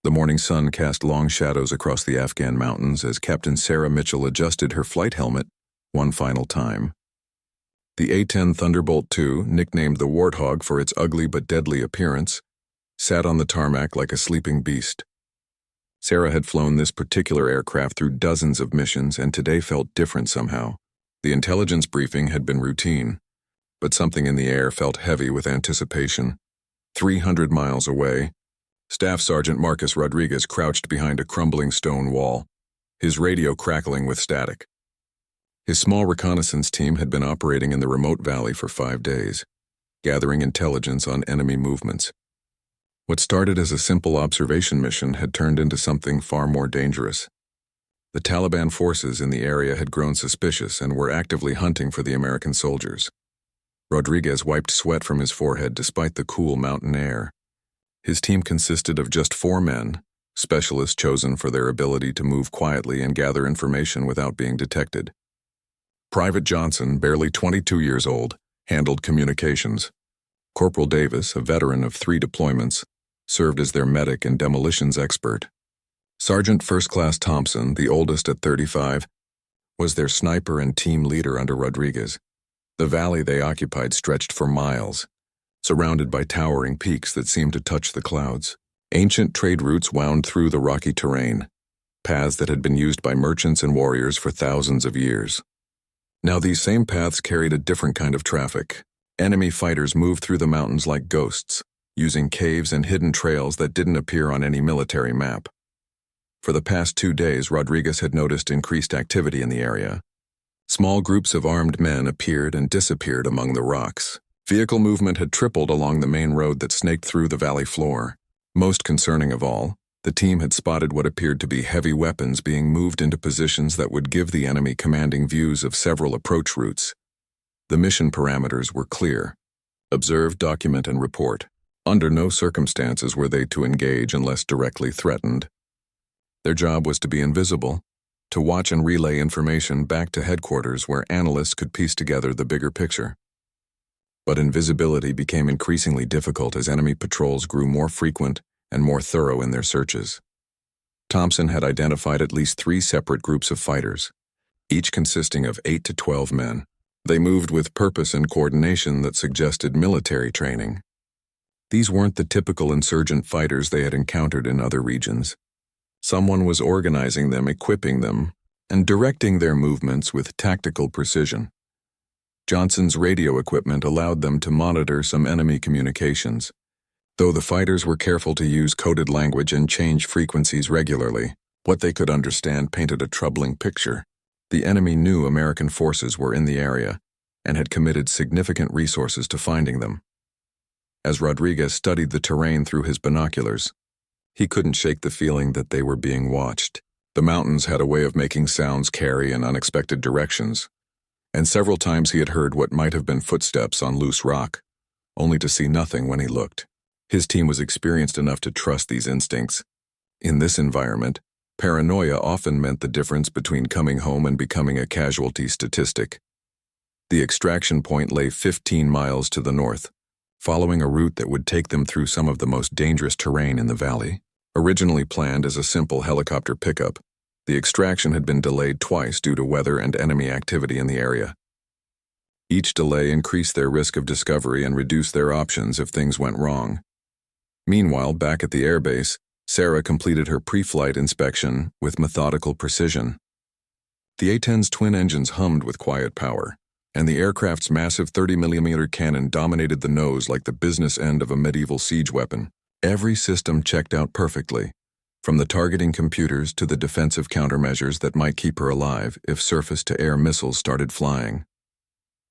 The morning sun cast long shadows across the Afghan mountains as Captain Sarah Mitchell adjusted her flight helmet one final time. The A-10 Thunderbolt II, nicknamed the Warthog for its ugly but deadly appearance, sat on the tarmac like a sleeping beast. Sarah had flown this particular aircraft through dozens of missions and today felt different somehow. The intelligence briefing had been routine, but something in the air felt heavy with anticipation. 300 miles away, Staff Sergeant Marcus Rodriguez crouched behind a crumbling stone wall, his radio crackling with static. His small reconnaissance team had been operating in the remote valley for 5 days, gathering intelligence on enemy movements. What started as a simple observation mission had turned into something far more dangerous. The Taliban forces in the area had grown suspicious and were actively hunting for the American soldiers. Rodriguez wiped sweat from his forehead despite the cool mountain air. His team consisted of just 4 men, specialists chosen for their ability to move quietly and gather information without being detected. Private Johnson, barely 22 years old, handled communications. Corporal Davis, a veteran of 3 deployments, served as their medic and demolitions expert. Sergeant First Class Thompson, the oldest at 35, was their sniper and team leader under Rodriguez. The valley they occupied stretched for miles, surrounded by towering peaks that seemed to touch the clouds. Ancient trade routes wound through the rocky terrain, paths that had been used by merchants and warriors for thousands of years. Now these same paths carried a different kind of traffic. Enemy fighters moved through the mountains like ghosts, using caves and hidden trails that didn't appear on any military map. For the past 2 days, Rodriguez had noticed increased activity in the area. Small groups of armed men appeared and disappeared among the rocks. Vehicle movement had tripled along the main road that snaked through the valley floor. Most concerning of all, the team had spotted what appeared to be heavy weapons being moved into positions that would give the enemy commanding views of several approach routes. The mission parameters were clear: observe, document, and report. Under no circumstances were they to engage unless directly threatened. Their job was to be invisible, to watch and relay information back to headquarters where analysts could piece together the bigger picture. But invisibility became increasingly difficult as enemy patrols grew more frequent and more thorough in their searches. Thompson had identified at least 3 separate groups of fighters, each consisting of 8 to 12 men. They moved with purpose and coordination that suggested military training. These weren't the typical insurgent fighters they had encountered in other regions. Someone was organizing them, equipping them, and directing their movements with tactical precision. Johnson's radio equipment allowed them to monitor some enemy communications. Though the fighters were careful to use coded language and change frequencies regularly, what they could understand painted a troubling picture. The enemy knew American forces were in the area and had committed significant resources to finding them. As Rodriguez studied the terrain through his binoculars, he couldn't shake the feeling that they were being watched. The mountains had a way of making sounds carry in unexpected directions, and several times he had heard what might have been footsteps on loose rock, only to see nothing when he looked. His team was experienced enough to trust these instincts. In this environment, paranoia often meant the difference between coming home and becoming a casualty statistic. The extraction point lay 15 miles to the north, following a route that would take them through some of the most dangerous terrain in the valley. Originally planned as a simple helicopter pickup, the extraction had been delayed twice due to weather and enemy activity in the area. Each delay increased their risk of discovery and reduced their options if things went wrong. Meanwhile, back at the airbase, Sarah completed her pre-flight inspection with methodical precision. The A-10's twin engines hummed with quiet power, and the aircraft's massive 30mm cannon dominated the nose like the business end of a medieval siege weapon. Every system checked out perfectly, from the targeting computers to the defensive countermeasures that might keep her alive if surface-to-air missiles started flying.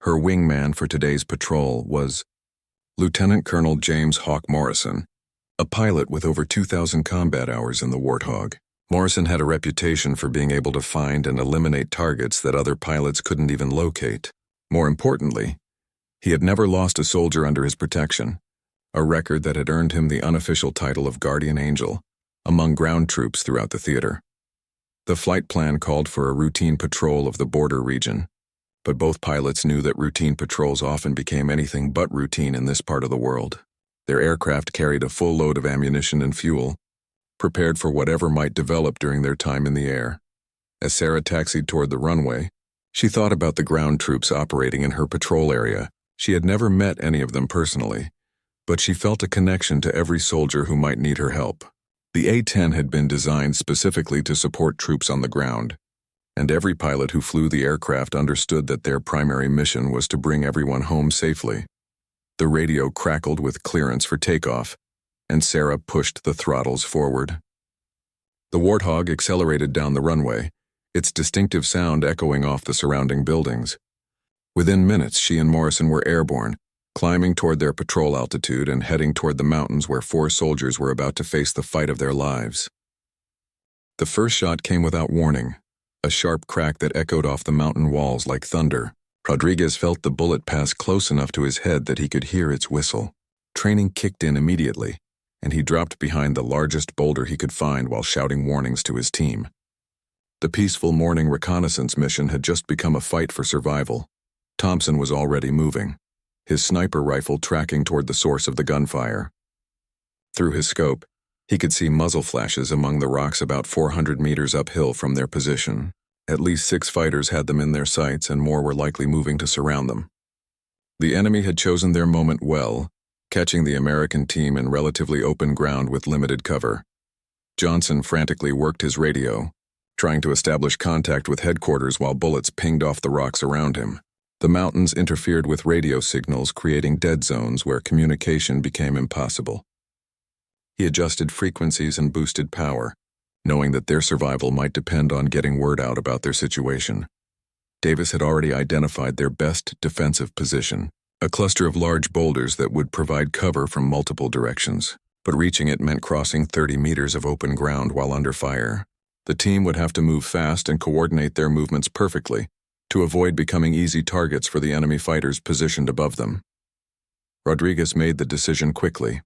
Her wingman for today's patrol was Lieutenant Colonel James Hawk Morrison, a pilot with over 2,000 combat hours in the Warthog. Morrison had a reputation for being able to find and eliminate targets that other pilots couldn't even locate. More importantly, he had never lost a soldier under his protection, a record that had earned him the unofficial title of Guardian Angel among ground troops throughout the theater. The flight plan called for a routine patrol of the border region, but both pilots knew that routine patrols often became anything but routine in this part of the world. Their aircraft carried a full load of ammunition and fuel, prepared for whatever might develop during their time in the air. As Sarah taxied toward the runway, she thought about the ground troops operating in her patrol area. She had never met any of them personally, but she felt a connection to every soldier who might need her help. The A-10 had been designed specifically to support troops on the ground, and every pilot who flew the aircraft understood that their primary mission was to bring everyone home safely. The radio crackled with clearance for takeoff, and Sarah pushed the throttles forward. The Warthog accelerated down the runway, its distinctive sound echoing off the surrounding buildings. Within minutes, she and Morrison were airborne, climbing toward their patrol altitude and heading toward the mountains where 4 soldiers were about to face the fight of their lives. The first shot came without warning, a sharp crack that echoed off the mountain walls like thunder. Rodriguez felt the bullet pass close enough to his head that he could hear its whistle. Training kicked in immediately, and he dropped behind the largest boulder he could find while shouting warnings to his team. The peaceful morning reconnaissance mission had just become a fight for survival. Thompson was already moving, his sniper rifle tracking toward the source of the gunfire. Through his scope, he could see muzzle flashes among the rocks about 400 meters uphill from their position. At least 6 fighters had them in their sights, and more were likely moving to surround them. The enemy had chosen their moment well, catching the American team in relatively open ground with limited cover. Johnson frantically worked his radio, trying to establish contact with headquarters while bullets pinged off the rocks around him. The mountains interfered with radio signals, creating dead zones where communication became impossible. He adjusted frequencies and boosted power, knowing that their survival might depend on getting word out about their situation. Davis had already identified their best defensive position, a cluster of large boulders that would provide cover from multiple directions, but reaching it meant crossing 30 meters of open ground while under fire. The team would have to move fast and coordinate their movements perfectly to avoid becoming easy targets for the enemy fighters positioned above them. Rodriguez made the decision quickly.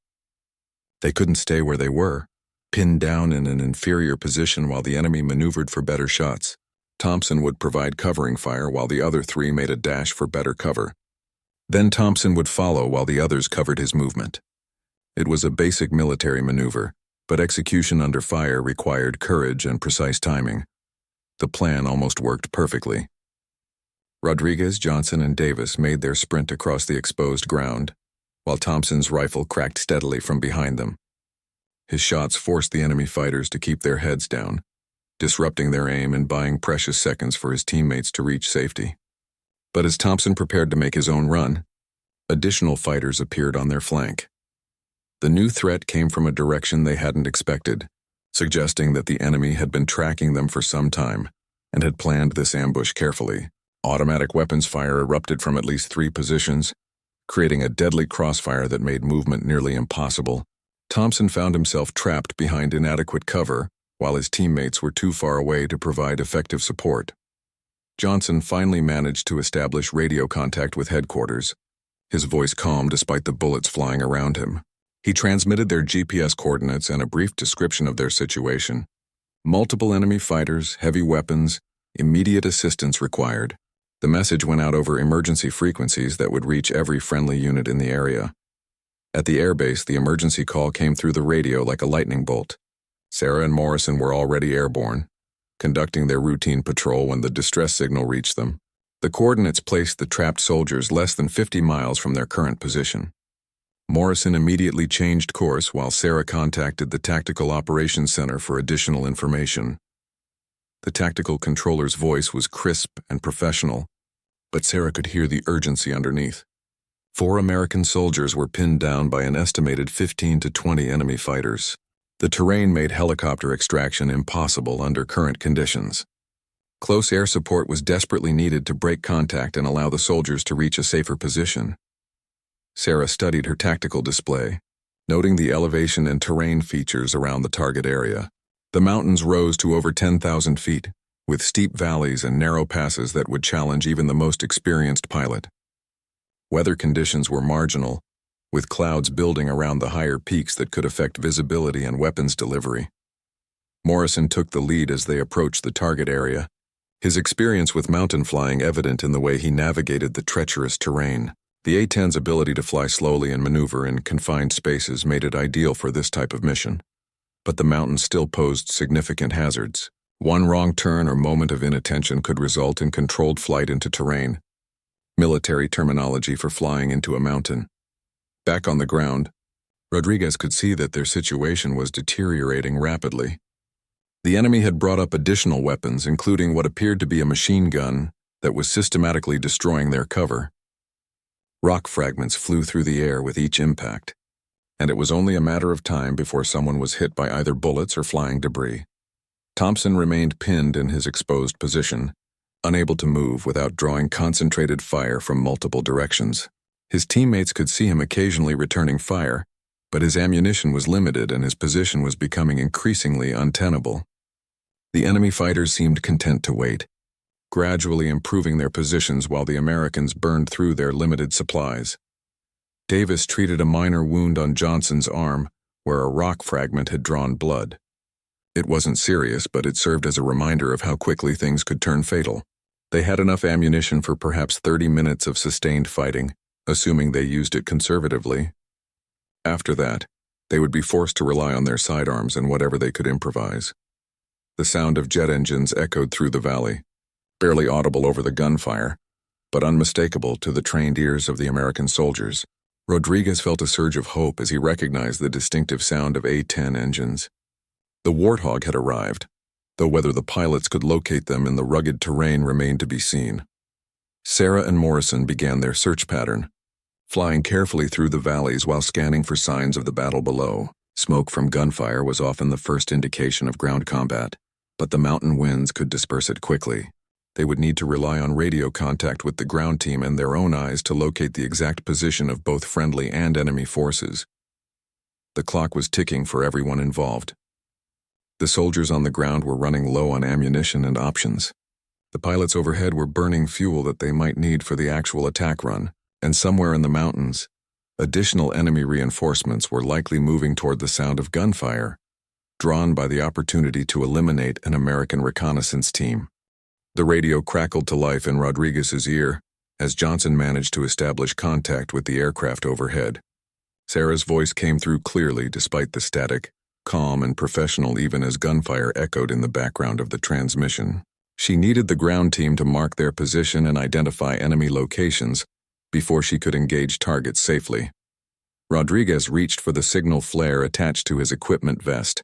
They couldn't stay where they were, pinned down in an inferior position while the enemy maneuvered for better shots. Thompson would provide covering fire while the other 3 made a dash for better cover. Then Thompson would follow while the others covered his movement. It was a basic military maneuver, but execution under fire required courage and precise timing. The plan almost worked perfectly. Rodriguez, Johnson, and Davis made their sprint across the exposed ground, while Thompson's rifle cracked steadily from behind them. His shots forced the enemy fighters to keep their heads down, disrupting their aim and buying precious seconds for his teammates to reach safety. But as Thompson prepared to make his own run, additional fighters appeared on their flank. The new threat came from a direction they hadn't expected, suggesting that the enemy had been tracking them for some time and had planned this ambush carefully. Automatic weapons fire erupted from at least 3 positions, creating a deadly crossfire that made movement nearly impossible. Thompson found himself trapped behind inadequate cover while his teammates were too far away to provide effective support. Johnson finally managed to establish radio contact with headquarters, his voice calm despite the bullets flying around him. He transmitted their GPS coordinates and a brief description of their situation. Multiple enemy fighters, heavy weapons, immediate assistance required. The message went out over emergency frequencies that would reach every friendly unit in the area. At the airbase, the emergency call came through the radio like a lightning bolt. Sarah and Morrison were already airborne, conducting their routine patrol when the distress signal reached them. The coordinates placed the trapped soldiers less than 50 miles from their current position. Morrison immediately changed course while Sarah contacted the Tactical Operations Center for additional information. The tactical controller's voice was crisp and professional, but Sarah could hear the urgency underneath. 4 American soldiers were pinned down by an estimated 15 to 20 enemy fighters. The terrain made helicopter extraction impossible under current conditions. Close air support was desperately needed to break contact and allow the soldiers to reach a safer position. Sarah studied her tactical display, noting the elevation and terrain features around the target area. The mountains rose to over 10,000 feet, with steep valleys and narrow passes that would challenge even the most experienced pilot. Weather conditions were marginal, with clouds building around the higher peaks that could affect visibility and weapons delivery. Morrison took the lead as they approached the target area, his experience with mountain flying evident in the way he navigated the treacherous terrain. The A-10's ability to fly slowly and maneuver in confined spaces made it ideal for this type of mission. but the mountains still posed significant hazards. One wrong turn or moment of inattention could result in controlled flight into terrain. Military terminology for flying into a mountain. Back on the ground, Rodriguez could see that their situation was deteriorating rapidly. The enemy had brought up additional weapons, including what appeared to be a machine gun that was systematically destroying their cover. Rock fragments flew through the air with each impact, and it was only a matter of time before someone was hit by either bullets or flying debris. Thompson remained pinned in his exposed position, unable to move without drawing concentrated fire from multiple directions. His teammates could see him occasionally returning fire, but his ammunition was limited and his position was becoming increasingly untenable. The enemy fighters seemed content to wait, gradually improving their positions while the Americans burned through their limited supplies. Davis treated a minor wound on Johnson's arm, where a rock fragment had drawn blood. It wasn't serious, but it served as a reminder of how quickly things could turn fatal. They had enough ammunition for perhaps 30 minutes of sustained fighting, assuming they used it conservatively. After that, they would be forced to rely on their sidearms and whatever they could improvise. The sound of jet engines echoed through the valley, barely audible over the gunfire, but unmistakable to the trained ears of the American soldiers. Rodriguez felt a surge of hope as he recognized the distinctive sound of A-10 engines. The Warthog had arrived, though whether the pilots could locate them in the rugged terrain remained to be seen. Sarah and Morrison began their search pattern, flying carefully through the valleys while scanning for signs of the battle below. Smoke from gunfire was often the first indication of ground combat, but the mountain winds could disperse it quickly. They would need to rely on radio contact with the ground team and their own eyes to locate the exact position of both friendly and enemy forces. The clock was ticking for everyone involved. The soldiers on the ground were running low on ammunition and options. The pilots overhead were burning fuel that they might need for the actual attack run, and somewhere in the mountains, additional enemy reinforcements were likely moving toward the sound of gunfire, drawn by the opportunity to eliminate an American reconnaissance team. The radio crackled to life in Rodriguez's ear as Johnson managed to establish contact with the aircraft overhead. Sarah's voice came through clearly despite the static, calm and professional even as gunfire echoed in the background of the transmission. She needed the ground team to mark their position and identify enemy locations before she could engage targets safely. Rodriguez reached for the signal flare attached to his equipment vest,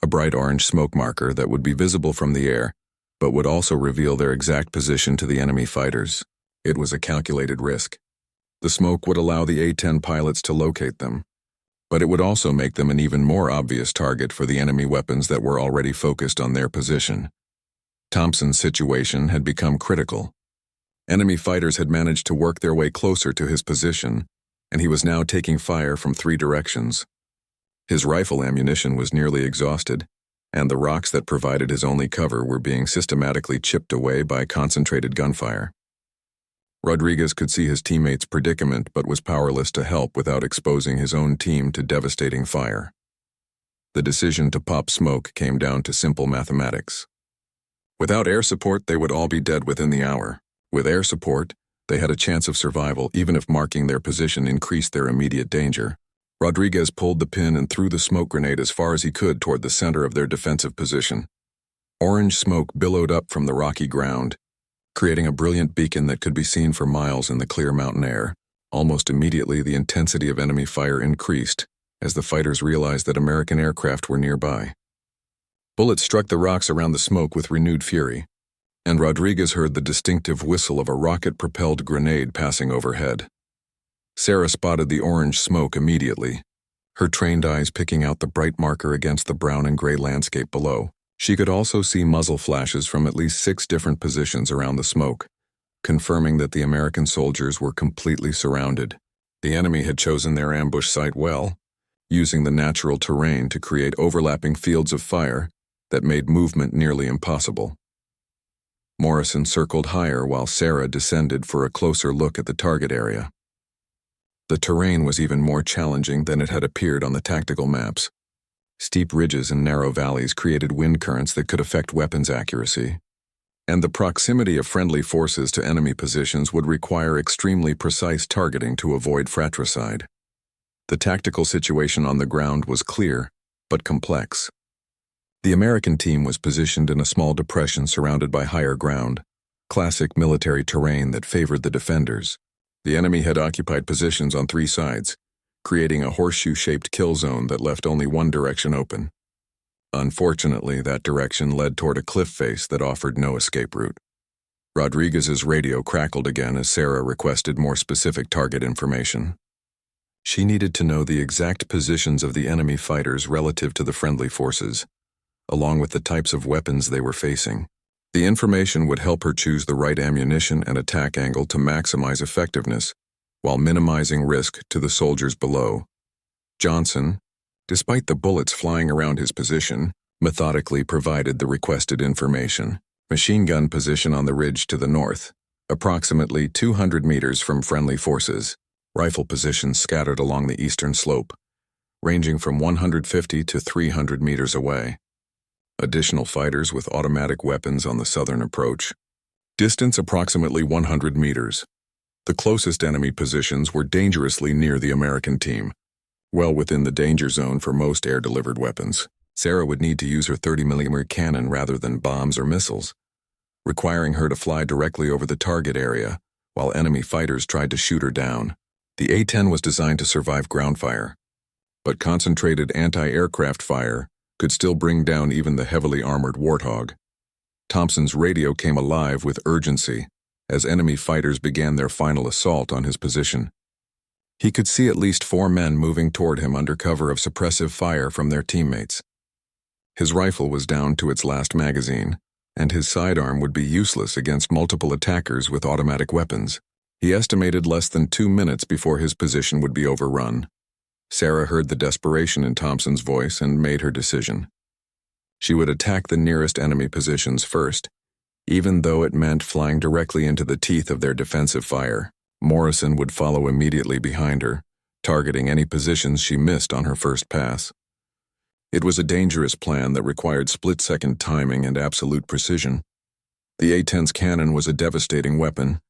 a bright orange smoke marker that would be visible from the air, but would also reveal their exact position to the enemy fighters. It was a calculated risk. The smoke would allow the A-10 pilots to locate them, but it would also make them an even more obvious target for the enemy weapons that were already focused on their position. Thompson's situation had become critical. Enemy fighters had managed to work their way closer to his position, and he was now taking fire from 3 directions. His rifle ammunition was nearly exhausted, and the rocks that provided his only cover were being systematically chipped away by concentrated gunfire. Rodriguez could see his teammates' predicament but was powerless to help without exposing his own team to devastating fire. The decision to pop smoke came down to simple mathematics. Without air support, they would all be dead within the hour. With air support, they had a chance of survival even if marking their position increased their immediate danger. Rodriguez pulled the pin and threw the smoke grenade as far as he could toward the center of their defensive position. Orange smoke billowed up from the rocky ground, creating a brilliant beacon that could be seen for miles in the clear mountain air. Almost immediately, the intensity of enemy fire increased as the fighters realized that American aircraft were nearby. Bullets struck the rocks around the smoke with renewed fury, and Rodriguez heard the distinctive whistle of a rocket-propelled grenade passing overhead. Sarah spotted the orange smoke immediately, her trained eyes picking out the bright marker against the brown and gray landscape below. She could also see muzzle flashes from at least 6 different positions around the smoke, confirming that the American soldiers were completely surrounded. The enemy had chosen their ambush site well, using the natural terrain to create overlapping fields of fire that made movement nearly impossible. Morrison circled higher while Sarah descended for a closer look at the target area. The terrain was even more challenging than it had appeared on the tactical maps. Steep ridges and narrow valleys created wind currents that could affect weapons accuracy, and the proximity of friendly forces to enemy positions would require extremely precise targeting to avoid fratricide. The tactical situation on the ground was clear, but complex. The American team was positioned in a small depression surrounded by higher ground, classic military terrain that favored the defenders. The enemy had occupied positions on 3 sides, creating a horseshoe-shaped kill zone that left only one direction open. Unfortunately, that direction led toward a cliff face that offered no escape route. Rodriguez's radio crackled again as Sarah requested more specific target information. She needed to know the exact positions of the enemy fighters relative to the friendly forces, along with the types of weapons they were facing. The information would help her choose the right ammunition and attack angle to maximize effectiveness, while minimizing risk to the soldiers below. Johnson, despite the bullets flying around his position, methodically provided the requested information. Machine gun position on the ridge to the north, approximately 200 meters from friendly forces. Rifle positions scattered along the eastern slope, ranging from 150 to 300 meters away. Additional fighters with automatic weapons on the southern approach. Distance approximately 100 meters. The closest enemy positions were dangerously near the American team, well within the danger zone for most air-delivered weapons. Sarah would need to use her 30mm cannon rather than bombs or missiles, requiring her to fly directly over the target area while enemy fighters tried to shoot her down. The A-10 was designed to survive ground fire, but concentrated anti-aircraft fire could still bring down even the heavily armored Warthog. Thompson's radio came alive with urgency as enemy fighters began their final assault on his position. He could see at least 4 men moving toward him under cover of suppressive fire from their teammates. His rifle was down to its last magazine, and his sidearm would be useless against multiple attackers with automatic weapons. He estimated less than 2 minutes before his position would be overrun. Sarah heard the desperation in Thompson's voice and made her decision. She would attack the nearest enemy positions first, even though it meant flying directly into the teeth of their defensive fire. Morrison would follow immediately behind her, targeting any positions she missed on her first pass. It was a dangerous plan that required split-second timing and absolute precision. The A-10's cannon was a devastating weapon,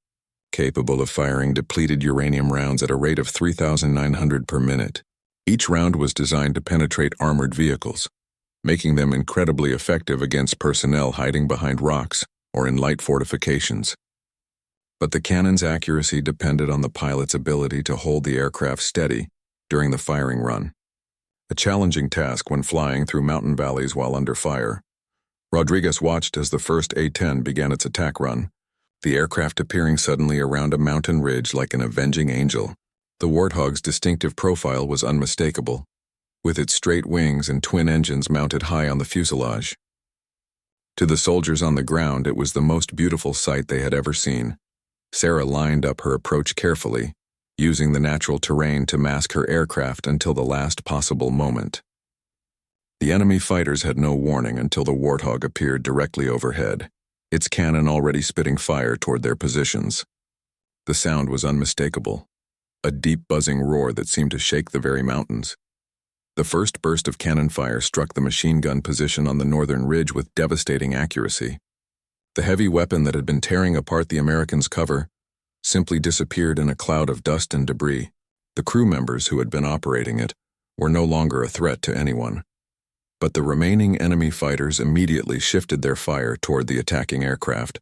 capable of firing depleted uranium rounds at a rate of 3,900 per minute. Each round was designed to penetrate armored vehicles, making them incredibly effective against personnel hiding behind rocks or in light fortifications. But the cannon's accuracy depended on the pilot's ability to hold the aircraft steady during the firing run, a challenging task when flying through mountain valleys while under fire. Rodriguez watched as the first A-10 began its attack run, the aircraft appearing suddenly around a mountain ridge like an avenging angel. The Warthog's distinctive profile was unmistakable, with its straight wings and twin engines mounted high on the fuselage. To the soldiers on the ground, it was the most beautiful sight they had ever seen. Sarah lined up her approach carefully, using the natural terrain to mask her aircraft until the last possible moment. The enemy fighters had no warning until the Warthog appeared directly overhead, its cannon already spitting fire toward their positions. The sound was unmistakable, a deep buzzing roar that seemed to shake the very mountains. The first burst of cannon fire struck the machine gun position on the northern ridge with devastating accuracy. The heavy weapon that had been tearing apart the Americans' cover simply disappeared in a cloud of dust and debris. The crew members who had been operating it were no longer a threat to anyone. But the remaining enemy fighters immediately shifted their fire toward the attacking aircraft,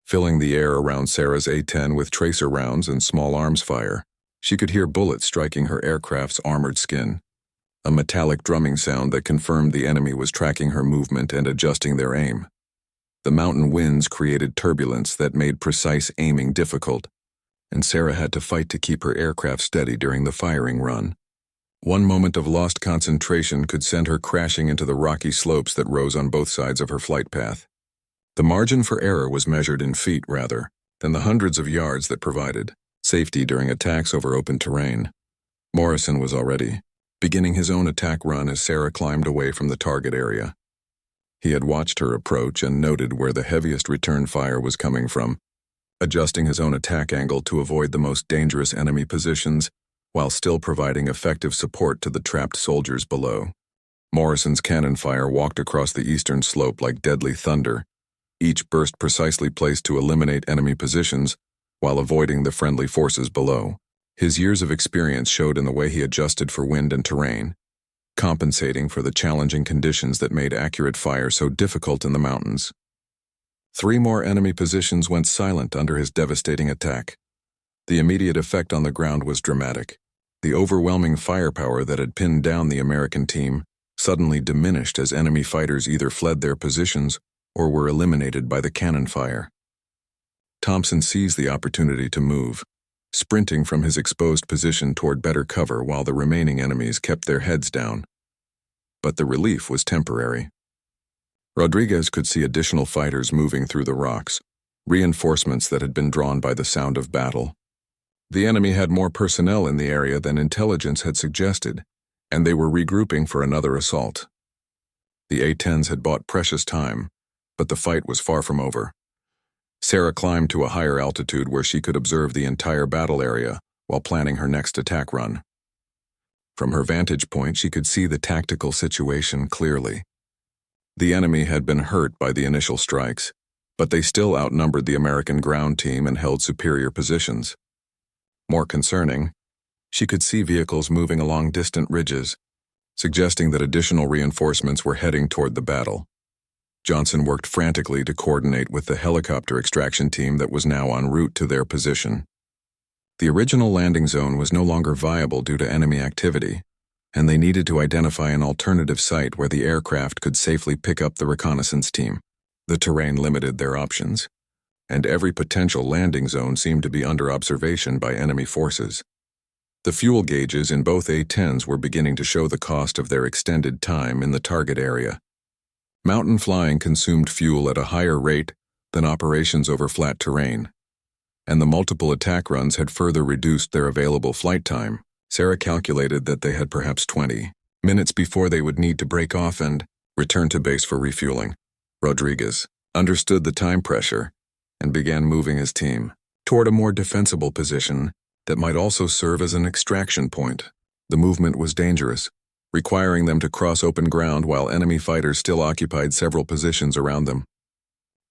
filling the air around Sarah's A-10 with tracer rounds and small arms fire. She could hear bullets striking her aircraft's armored skin, a metallic drumming sound that confirmed the enemy was tracking her movement and adjusting their aim. The mountain winds created turbulence that made precise aiming difficult, and Sarah had to fight to keep her aircraft steady during the firing run. One moment of lost concentration could send her crashing into the rocky slopes that rose on both sides of her flight path. The margin for error was measured in feet rather than the hundreds of yards that provided safety during attacks over open terrain. Morrison was already beginning his own attack run as Sarah climbed away from the target area. He had watched her approach and noted where the heaviest return fire was coming from, adjusting his own attack angle to avoid the most dangerous enemy positions while still providing effective support to the trapped soldiers below. Morrison's cannon fire walked across the eastern slope like deadly thunder, each burst precisely placed to eliminate enemy positions while avoiding the friendly forces below. His years of experience showed in the way he adjusted for wind and terrain, compensating for the challenging conditions that made accurate fire so difficult in the mountains. 3 more enemy positions went silent under his devastating attack. The immediate effect on the ground was dramatic. The overwhelming firepower that had pinned down the American team suddenly diminished as enemy fighters either fled their positions or were eliminated by the cannon fire. Thompson seized the opportunity to move, sprinting from his exposed position toward better cover while the remaining enemies kept their heads down. But the relief was temporary. Rodriguez could see additional fighters moving through the rocks, reinforcements that had been drawn by the sound of battle. The enemy had more personnel in the area than intelligence had suggested, and they were regrouping for another assault. The A-10s had bought precious time, but the fight was far from over. Sarah climbed to a higher altitude where she could observe the entire battle area while planning her next attack run. From her vantage point, she could see the tactical situation clearly. The enemy had been hurt by the initial strikes, but they still outnumbered the American ground team and held superior positions. More concerning, she could see vehicles moving along distant ridges, suggesting that additional reinforcements were heading toward the battle. Johnson worked frantically to coordinate with the helicopter extraction team that was now en route to their position. The original landing zone was no longer viable due to enemy activity, and they needed to identify an alternative site where the aircraft could safely pick up the reconnaissance team. The terrain limited their options, and every potential landing zone seemed to be under observation by enemy forces. The fuel gauges in both A-10s were beginning to show the cost of their extended time in the target area. Mountain flying consumed fuel at a higher rate than operations over flat terrain, and the multiple attack runs had further reduced their available flight time. Sarah calculated that they had perhaps 20 minutes before they would need to break off and return to base for refueling. Rodriguez understood the time pressure and began moving his team toward a more defensible position that might also serve as an extraction point. The movement was dangerous, requiring them to cross open ground while enemy fighters still occupied several positions around them.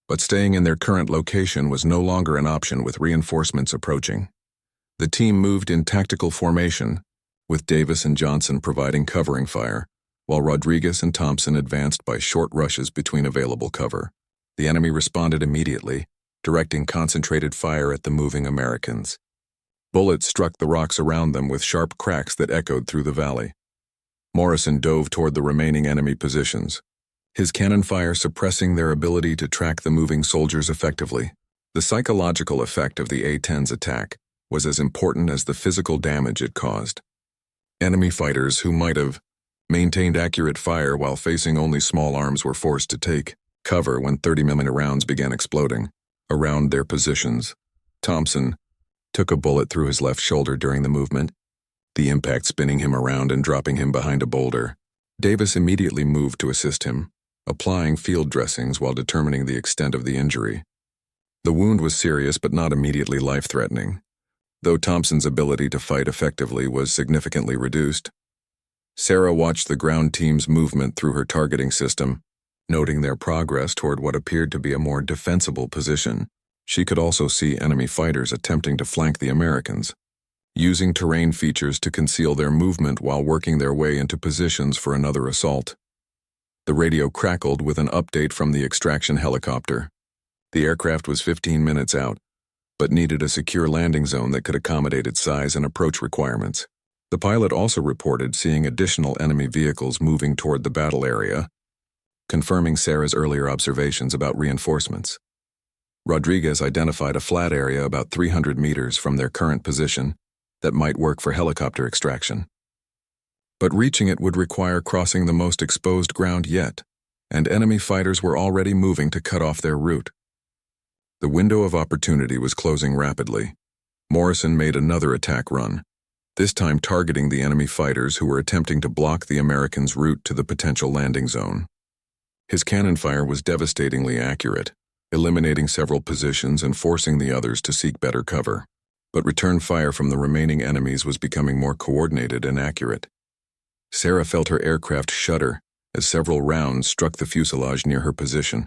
But staying in their current location was no longer an option with reinforcements approaching. The team moved in tactical formation, with Davis and Johnson providing covering fire, while Rodriguez and Thompson advanced by short rushes between available cover. The enemy responded immediately, directing concentrated fire at the moving Americans. Bullets struck the rocks around them with sharp cracks that echoed through the valley. Morrison dove toward the remaining enemy positions, his cannon fire suppressing their ability to track the moving soldiers effectively. The psychological effect of the A-10's attack was as important as the physical damage it caused. Enemy fighters who might have maintained accurate fire while facing only small arms were forced to take cover when 30mm rounds began exploding around their positions. Thompson took a bullet through his left shoulder during the movement, the impact spinning him around and dropping him behind a boulder. Davis immediately moved to assist him, applying field dressings while determining the extent of the injury. The wound was serious but not immediately life-threatening, though Thompson's ability to fight effectively was significantly reduced. Sarah watched the ground team's movement through her targeting system, noting their progress toward what appeared to be a more defensible position. She could also see enemy fighters attempting to flank the Americans, using terrain features to conceal their movement while working their way into positions for another assault. The radio crackled with an update from the extraction helicopter. The aircraft was 15 minutes out, but needed a secure landing zone that could accommodate its size and approach requirements. The pilot also reported seeing additional enemy vehicles moving toward the battle area, confirming Sarah's earlier observations about reinforcements. Rodriguez identified a flat area about 300 meters from their current position that might work for helicopter extraction. But reaching it would require crossing the most exposed ground yet, and enemy fighters were already moving to cut off their route. The window of opportunity was closing rapidly. Morrison made another attack run, this time targeting the enemy fighters who were attempting to block the Americans' route to the potential landing zone. His cannon fire was devastatingly accurate, eliminating several positions and forcing the others to seek better cover. But return fire from the remaining enemies was becoming more coordinated and accurate. Sarah felt her aircraft shudder as several rounds struck the fuselage near her position.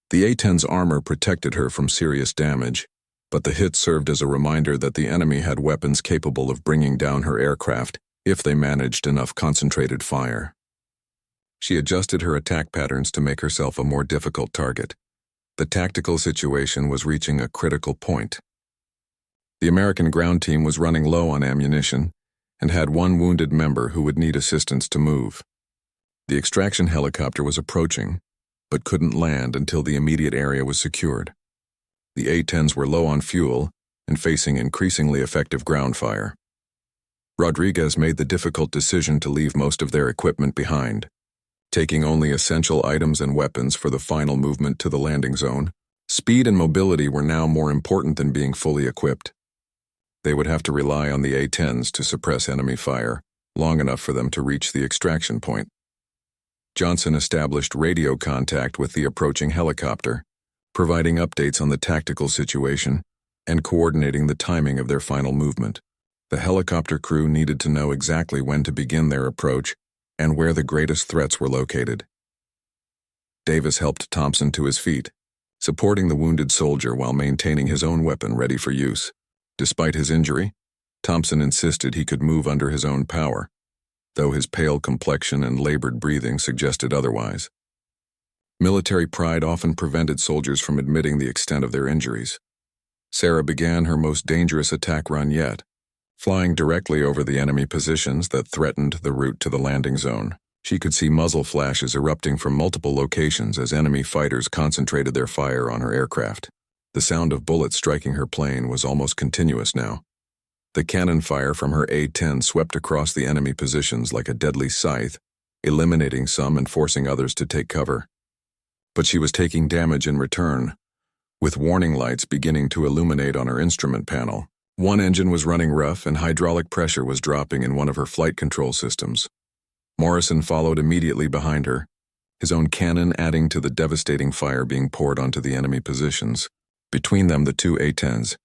The A-10's armor protected her from serious damage, but the hit served as a reminder that the enemy had weapons capable of bringing down her aircraft if they managed enough concentrated fire. She adjusted her attack patterns to make herself a more difficult target. The tactical situation was reaching a critical point. The American ground team was running low on ammunition and had one wounded member who would need assistance to move. The extraction helicopter was approaching, but couldn't land until the immediate area was secured. The A-10s were low on fuel and facing increasingly effective ground fire. Rodriguez made the difficult decision to leave most of their equipment behind, taking only essential items and weapons for the final movement to the landing zone. Speed and mobility were now more important than being fully equipped. They would have to rely on the A-10s to suppress enemy fire, long enough for them to reach the extraction point. Johnson established radio contact with the approaching helicopter, providing updates on the tactical situation and coordinating the timing of their final movement. The helicopter crew needed to know exactly when to begin their approach and where the greatest threats were located. Davis helped Thompson to his feet, supporting the wounded soldier while maintaining his own weapon ready for use. Despite his injury, Thompson insisted he could move under his own power, though his pale complexion and labored breathing suggested otherwise. Military pride often prevented soldiers from admitting the extent of their injuries. Sarah began her most dangerous attack run yet, flying directly over the enemy positions that threatened the route to the landing zone. She could see muzzle flashes erupting from multiple locations as enemy fighters concentrated their fire on her aircraft. The sound of bullets striking her plane was almost continuous now. The cannon fire from her A-10 swept across the enemy positions like a deadly scythe, eliminating some and forcing others to take cover. But she was taking damage in return, with warning lights beginning to illuminate on her instrument panel. One engine was running rough and hydraulic pressure was dropping in one of her flight control systems. Morrison followed immediately behind her, his own cannon adding to the devastating fire being poured onto the enemy positions. Between them, the two A-10s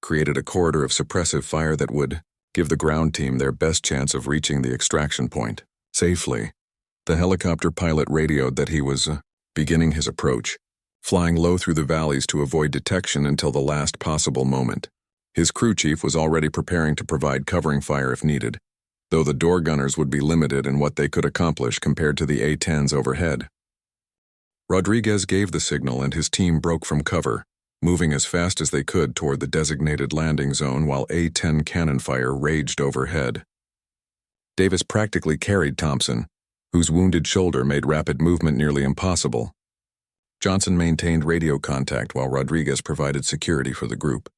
created a corridor of suppressive fire that would give the ground team their best chance of reaching the extraction point safely. The helicopter pilot radioed that he was beginning his approach, flying low through the valleys to avoid detection until the last possible moment. His crew chief was already preparing to provide covering fire if needed, though the door gunners would be limited in what they could accomplish compared to the A-10s overhead. Rodriguez gave the signal and his team broke from cover, moving as fast as they could toward the designated landing zone while A-10 cannon fire raged overhead. Davis practically carried Thompson, whose wounded shoulder made rapid movement nearly impossible. Johnson maintained radio contact while Rodriguez provided security for the group,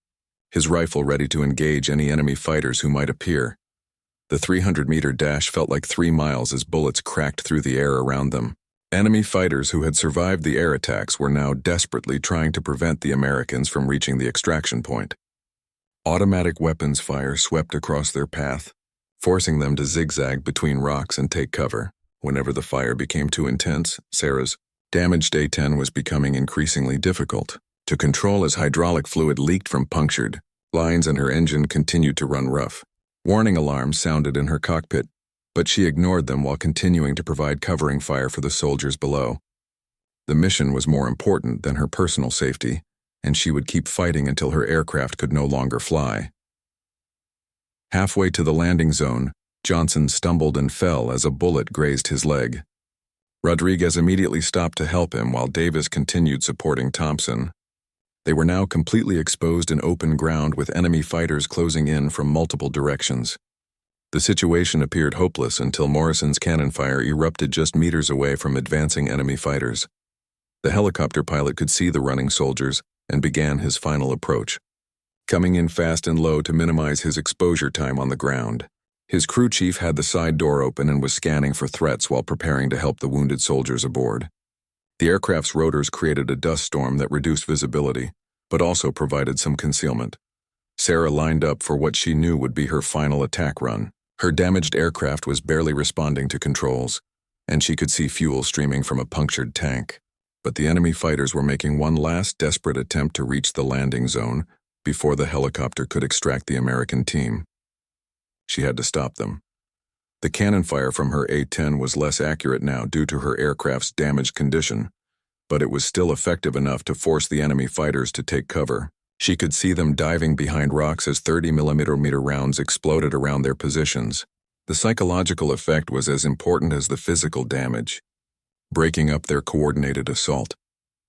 his rifle ready to engage any enemy fighters who might appear. The 300-meter dash felt like 3 miles as bullets cracked through the air around them. Enemy fighters who had survived the air attacks were now desperately trying to prevent the Americans from reaching the extraction point. Automatic weapons fire swept across their path, forcing them to zigzag between rocks and take cover. Whenever the fire became too intense, Sarah's damaged A-10 was becoming increasingly difficult to control as hydraulic fluid leaked from punctured lines and her engine continued to run rough. Warning alarms sounded in her cockpit, but she ignored them while continuing to provide covering fire for the soldiers below. The mission was more important than her personal safety, and she would keep fighting until her aircraft could no longer fly. Halfway to the landing zone, Johnson stumbled and fell as a bullet grazed his leg. Rodriguez immediately stopped to help him while Davis continued supporting Thompson. They were now completely exposed in open ground with enemy fighters closing in from multiple directions. The situation appeared hopeless until Morrison's cannon fire erupted just meters away from advancing enemy fighters. The helicopter pilot could see the running soldiers and began his final approach, coming in fast and low to minimize his exposure time on the ground. His crew chief had the side door open and was scanning for threats while preparing to help the wounded soldiers aboard. The aircraft's rotors created a dust storm that reduced visibility, but also provided some concealment. Sarah lined up for what she knew would be her final attack run. Her damaged aircraft was barely responding to controls, and she could see fuel streaming from a punctured tank. But the enemy fighters were making one last desperate attempt to reach the landing zone before the helicopter could extract the American team. She had to stop them. The cannon fire from her A-10 was less accurate now due to her aircraft's damaged condition, but it was still effective enough to force the enemy fighters to take cover. She could see them diving behind rocks as 30mm rounds exploded around their positions. The psychological effect was as important as the physical damage, breaking up their coordinated assault.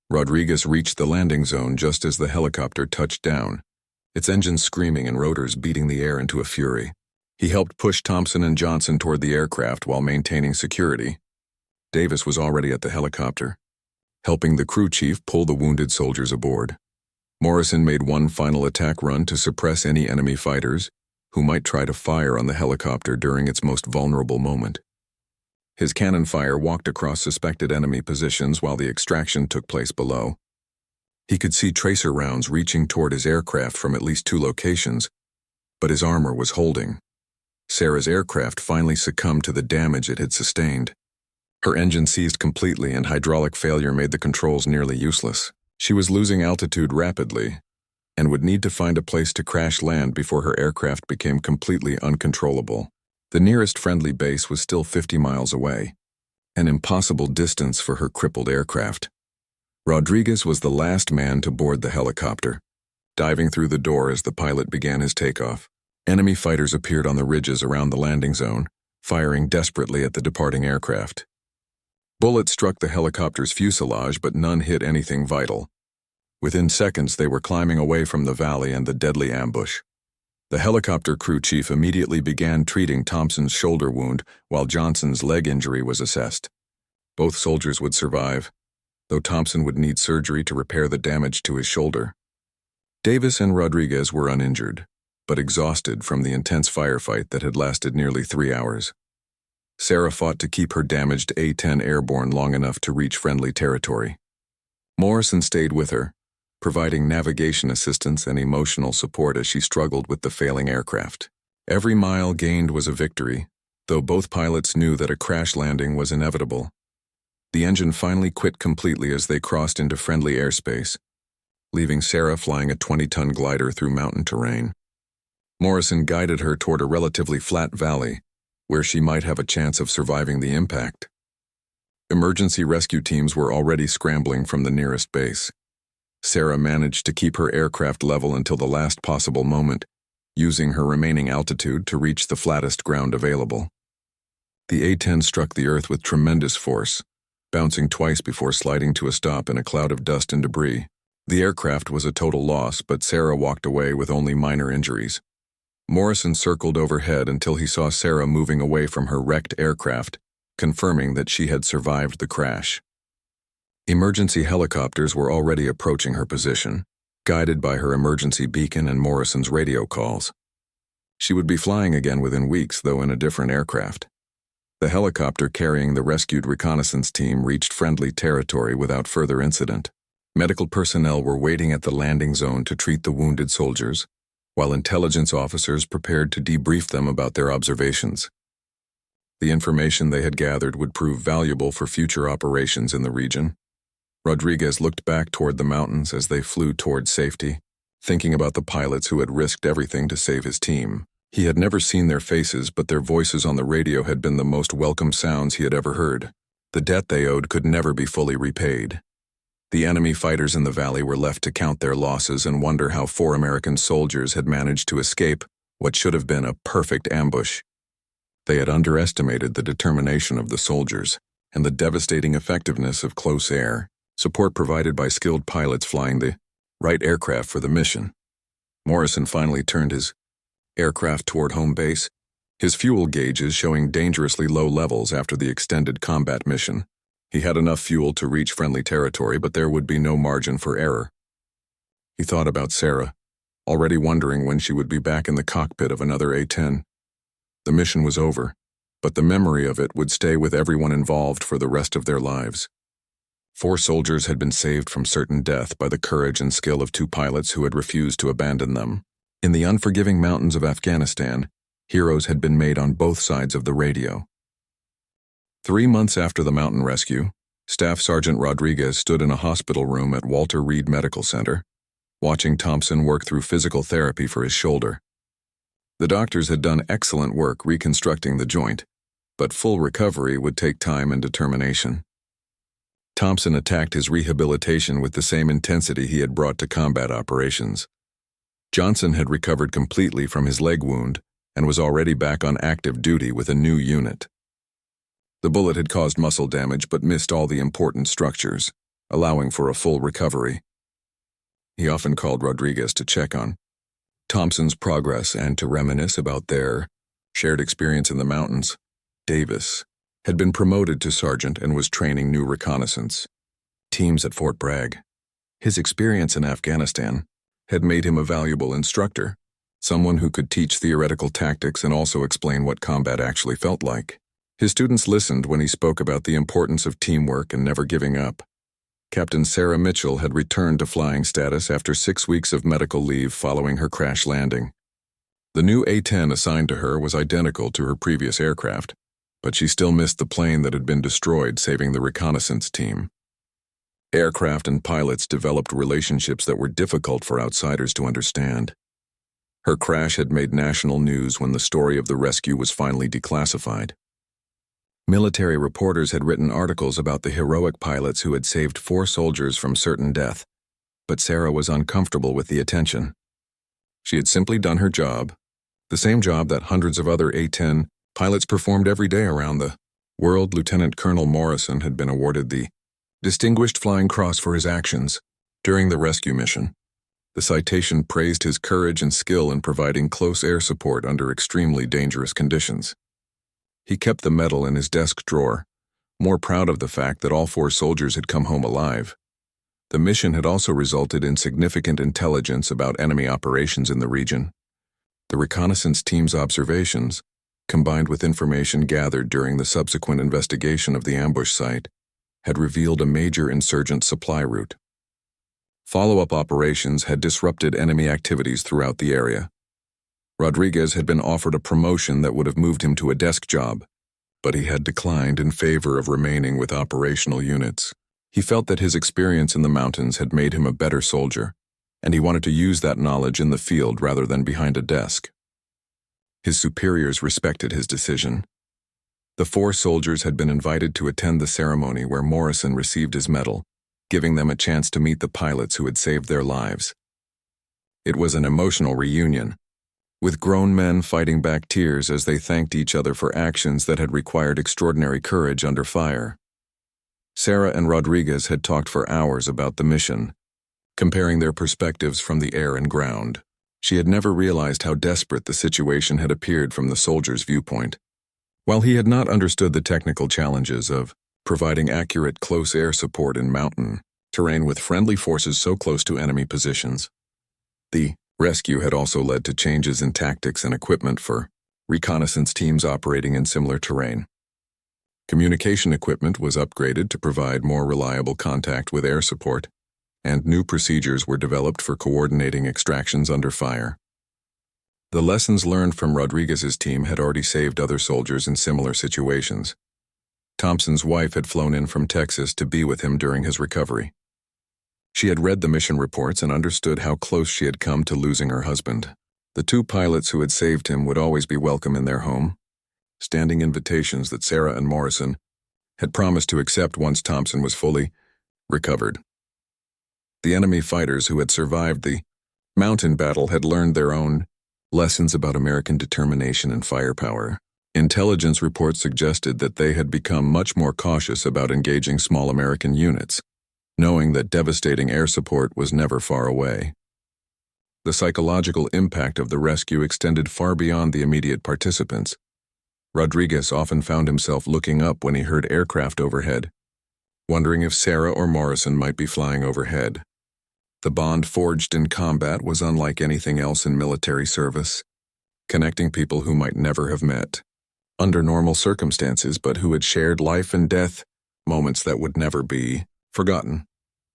Rodriguez reached the landing zone just as the helicopter touched down, its engines screaming and rotors beating the air into a fury. He helped push Thompson and Johnson toward the aircraft while maintaining security. Davis was already at the helicopter, helping the crew chief pull the wounded soldiers aboard. Morrison made one final attack run to suppress any enemy fighters who might try to fire on the helicopter during its most vulnerable moment. His cannon fire walked across suspected enemy positions while the extraction took place below. He could see tracer rounds reaching toward his aircraft from at least 2 locations, but his armor was holding. Sarah's aircraft finally succumbed to the damage it had sustained. Her engine seized completely and hydraulic failure made the controls nearly useless. She was losing altitude rapidly and would need to find a place to crash land before her aircraft became completely uncontrollable. The nearest friendly base was still 50 miles away, an impossible distance for her crippled aircraft. Rodriguez was the last man to board the helicopter, diving through the door as the pilot began his takeoff. Enemy fighters appeared on the ridges around the landing zone, firing desperately at the departing aircraft. Bullets struck the helicopter's fuselage, but none hit anything vital. Within seconds, they were climbing away from the valley and the deadly ambush. The helicopter crew chief immediately began treating Thompson's shoulder wound while Johnson's leg injury was assessed. Both soldiers would survive, though Thompson would need surgery to repair the damage to his shoulder. Davis and Rodriguez were uninjured, but exhausted from the intense firefight that had lasted nearly 3 hours. Sarah fought to keep her damaged A-10 airborne long enough to reach friendly territory. Morrison stayed with her, providing navigation assistance and emotional support as she struggled with the failing aircraft. Every mile gained was a victory, though both pilots knew that a crash landing was inevitable. The engine finally quit completely as they crossed into friendly airspace, leaving Sarah flying a 20-ton glider through mountain terrain. Morrison guided her toward a relatively flat valley, where she might have a chance of surviving the impact. Emergency rescue teams were already scrambling from the nearest base. Sarah managed to keep her aircraft level until the last possible moment, using her remaining altitude to reach the flattest ground available. The A-10 struck the earth with tremendous force, bouncing twice before sliding to a stop in a cloud of dust and debris. The aircraft was a total loss, but Sarah walked away with only minor injuries. Morrison circled overhead until he saw Sarah moving away from her wrecked aircraft, confirming that she had survived the crash. Emergency helicopters were already approaching her position, guided by her emergency beacon and Morrison's radio calls. She would be flying again within weeks, though in a different aircraft. The helicopter carrying the rescued reconnaissance team reached friendly territory without further incident. Medical personnel were waiting at the landing zone to treat the wounded soldiers, while intelligence officers prepared to debrief them about their observations. The information they had gathered would prove valuable for future operations in the region. Rodriguez looked back toward the mountains as they flew toward safety, thinking about the pilots who had risked everything to save his team. He had never seen their faces, but their voices on the radio had been the most welcome sounds he had ever heard. The debt they owed could never be fully repaid. The enemy fighters in the valley were left to count their losses and wonder how 4 American soldiers had managed to escape what should have been a perfect ambush. They had underestimated the determination of the soldiers and the devastating effectiveness of close air support provided by skilled pilots flying the right aircraft for the mission. Morrison finally turned his aircraft toward home base, his fuel gauges showing dangerously low levels after the extended combat mission. He had enough fuel to reach friendly territory, but there would be no margin for error. He thought about Sarah, already wondering when she would be back in the cockpit of another A-10. The mission was over, but the memory of it would stay with everyone involved for the rest of their lives. 4 soldiers had been saved from certain death by the courage and skill of 2 pilots who had refused to abandon them. In the unforgiving mountains of Afghanistan, heroes had been made on both sides of the radio. 3 months after the mountain rescue, Staff Sergeant Rodriguez stood in a hospital room at Walter Reed Medical Center, watching Thompson work through physical therapy for his shoulder. The doctors had done excellent work reconstructing the joint, but full recovery would take time and determination. Thompson attacked his rehabilitation with the same intensity he had brought to combat operations. Johnson had recovered completely from his leg wound and was already back on active duty with a new unit. The bullet had caused muscle damage but missed all the important structures, allowing for a full recovery. He often called Rodriguez to check on Thompson's progress and to reminisce about their shared experience in the mountains. Davis had been promoted to sergeant and was training new reconnaissance teams at Fort Bragg. His experience in Afghanistan had made him a valuable instructor, someone who could teach theoretical tactics and also explain what combat actually felt like. His students listened when he spoke about the importance of teamwork and never giving up. Captain Sarah Mitchell had returned to flying status after 6 weeks of medical leave following her crash landing. The new A-10 assigned to her was identical to her previous aircraft, but she still missed the plane that had been destroyed, saving the reconnaissance team. Aircraft and pilots developed relationships that were difficult for outsiders to understand. Her crash had made national news when the story of the rescue was finally declassified. Military reporters had written articles about the heroic pilots who had saved 4 soldiers from certain death, but Sarah was uncomfortable with the attention. She had simply done her job, the same job that hundreds of other A-10 pilots performed every day around the world. Lieutenant Colonel Morrison had been awarded the Distinguished Flying Cross for his actions during the rescue mission. The citation praised his courage and skill in providing close air support under extremely dangerous conditions. He kept the medal in his desk drawer, more proud of the fact that all 4 soldiers had come home alive. The mission had also resulted in significant intelligence about enemy operations in the region. The reconnaissance team's observations, combined with information gathered during the subsequent investigation of the ambush site, had revealed a major insurgent supply route. Follow-up operations had disrupted enemy activities throughout the area. Rodriguez had been offered a promotion that would have moved him to a desk job, but he had declined in favor of remaining with operational units. He felt that his experience in the mountains had made him a better soldier, and he wanted to use that knowledge in the field rather than behind a desk. His superiors respected his decision. The 4 soldiers had been invited to attend the ceremony where Morrison received his medal, giving them a chance to meet the pilots who had saved their lives. It was an emotional reunion, with grown men fighting back tears as they thanked each other for actions that had required extraordinary courage under fire. Sarah and Rodriguez had talked for hours about the mission, comparing their perspectives from the air and ground. She had never realized how desperate the situation had appeared from the soldier's viewpoint. While he had not understood the technical challenges of providing accurate close air support in mountain terrain with friendly forces so close to enemy positions, the rescue had also led to changes in tactics and equipment for reconnaissance teams operating in similar terrain. Communication equipment was upgraded to provide more reliable contact with air support, and new procedures were developed for coordinating extractions under fire. The lessons learned from Rodriguez's team had already saved other soldiers in similar situations. Thompson's wife had flown in from Texas to be with him during his recovery. She had read the mission reports and understood how close she had come to losing her husband. The 2 pilots who had saved him would always be welcome in their home, standing invitations that Sarah and Morrison had promised to accept once Thompson was fully recovered. The enemy fighters who had survived the mountain battle had learned their own lessons about American determination and firepower. Intelligence reports suggested that they had become much more cautious about engaging small American units, knowing that devastating air support was never far away. The psychological impact of the rescue extended far beyond the immediate participants. Rodriguez often found himself looking up when he heard aircraft overhead, wondering if Sarah or Morrison might be flying overhead. The bond forged in combat was unlike anything else in military service, connecting people who might never have met under normal circumstances but who had shared life and death moments that would never be forgotten.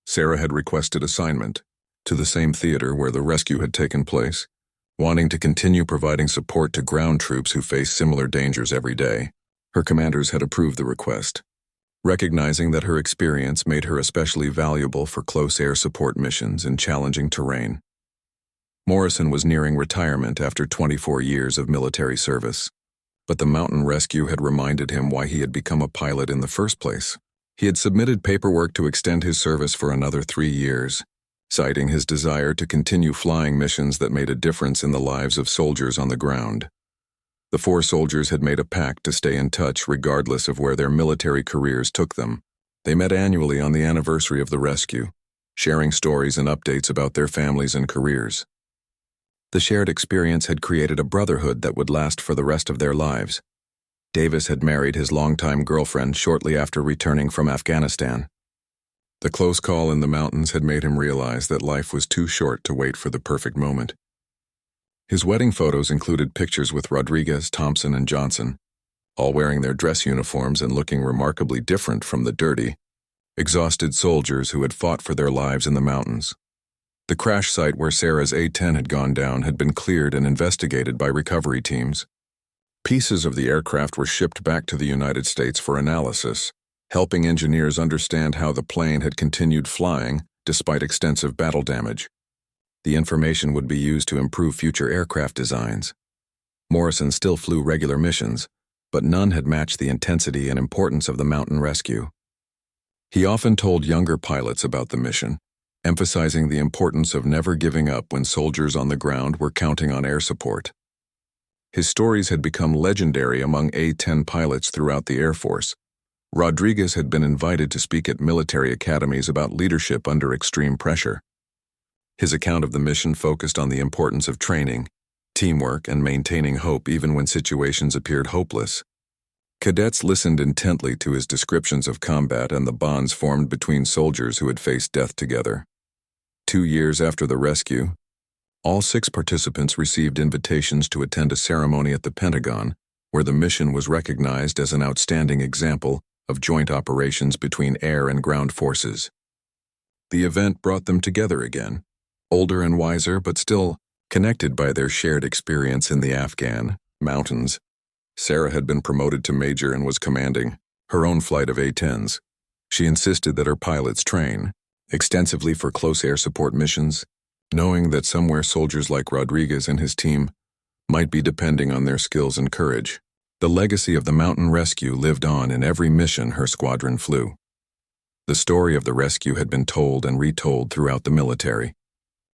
Sarah had requested assignment to the same theater where the rescue had taken place, wanting to continue providing support to ground troops who face similar dangers every day. Her commanders had approved the request, recognizing that her experience made her especially valuable for close air support missions in challenging terrain. Morrison was nearing retirement after 24 years of military service, but the mountain rescue had reminded him why he had become a pilot in the first place. He had submitted paperwork to extend his service for another 3 years, citing his desire to continue flying missions that made a difference in the lives of soldiers on the ground. The four soldiers had made a pact to stay in touch regardless of where their military careers took them. They met annually on the anniversary of the rescue, sharing stories and updates about their families and careers. The shared experience had created a brotherhood that would last for the rest of their lives. Davis had married his longtime girlfriend shortly after returning from Afghanistan. The close call in the mountains had made him realize that life was too short to wait for the perfect moment. His wedding photos included pictures with Rodriguez, Thompson, and Johnson, all wearing their dress uniforms and looking remarkably different from the dirty, exhausted soldiers who had fought for their lives in the mountains. The crash site where Sarah's A-10 had gone down had been cleared and investigated by recovery teams. Pieces of the aircraft were shipped back to the United States for analysis, helping engineers understand how the plane had continued flying despite extensive battle damage. The information would be used to improve future aircraft designs. Morrison still flew regular missions, but none had matched the intensity and importance of the mountain rescue. He often told younger pilots about the mission, emphasizing the importance of never giving up when soldiers on the ground were counting on air support. His stories had become legendary among A-10 pilots throughout the Air Force. Rodriguez had been invited to speak at military academies about leadership under extreme pressure. His account of the mission focused on the importance of training, teamwork, and maintaining hope even when situations appeared hopeless. Cadets listened intently to his descriptions of combat and the bonds formed between soldiers who had faced death together. 2 years after the rescue, all 6 participants received invitations to attend a ceremony at the Pentagon, where the mission was recognized as an outstanding example of joint operations between air and ground forces. The event brought them together again, older and wiser but still connected by their shared experience in the Afghan mountains. Sarah had been promoted to major and was commanding her own flight of A-10s. She insisted that her pilots train extensively for close air support missions, knowing that somewhere soldiers like Rodriguez and his team might be depending on their skills and courage. The legacy of the mountain rescue lived on in every mission her squadron flew. The story of the rescue had been told and retold throughout the military,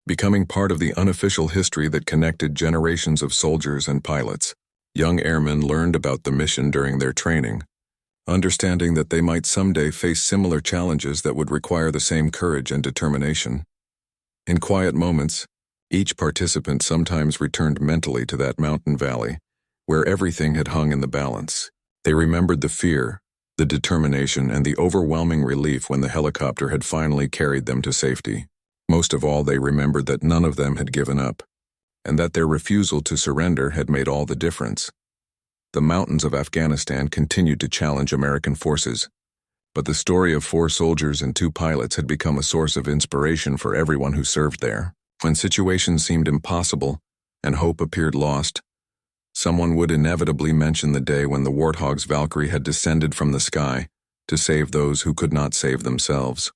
becoming part of the unofficial history that connected generations of soldiers and pilots. Young airmen learned about the mission during their training, understanding that they might someday face similar challenges that would require the same courage and determination. In quiet moments, each participant sometimes returned mentally to that mountain valley, where everything had hung in the balance. They remembered the fear, the determination, and the overwhelming relief when the helicopter had finally carried them to safety. Most of all, they remembered that none of them had given up, and that their refusal to surrender had made all the difference. The mountains of Afghanistan continued to challenge American forces, but the story of 4 soldiers and 2 pilots had become a source of inspiration for everyone who served there. When situations seemed impossible and hope appeared lost, someone would inevitably mention the day when the Warthog's Valkyrie had descended from the sky to save those who could not save themselves.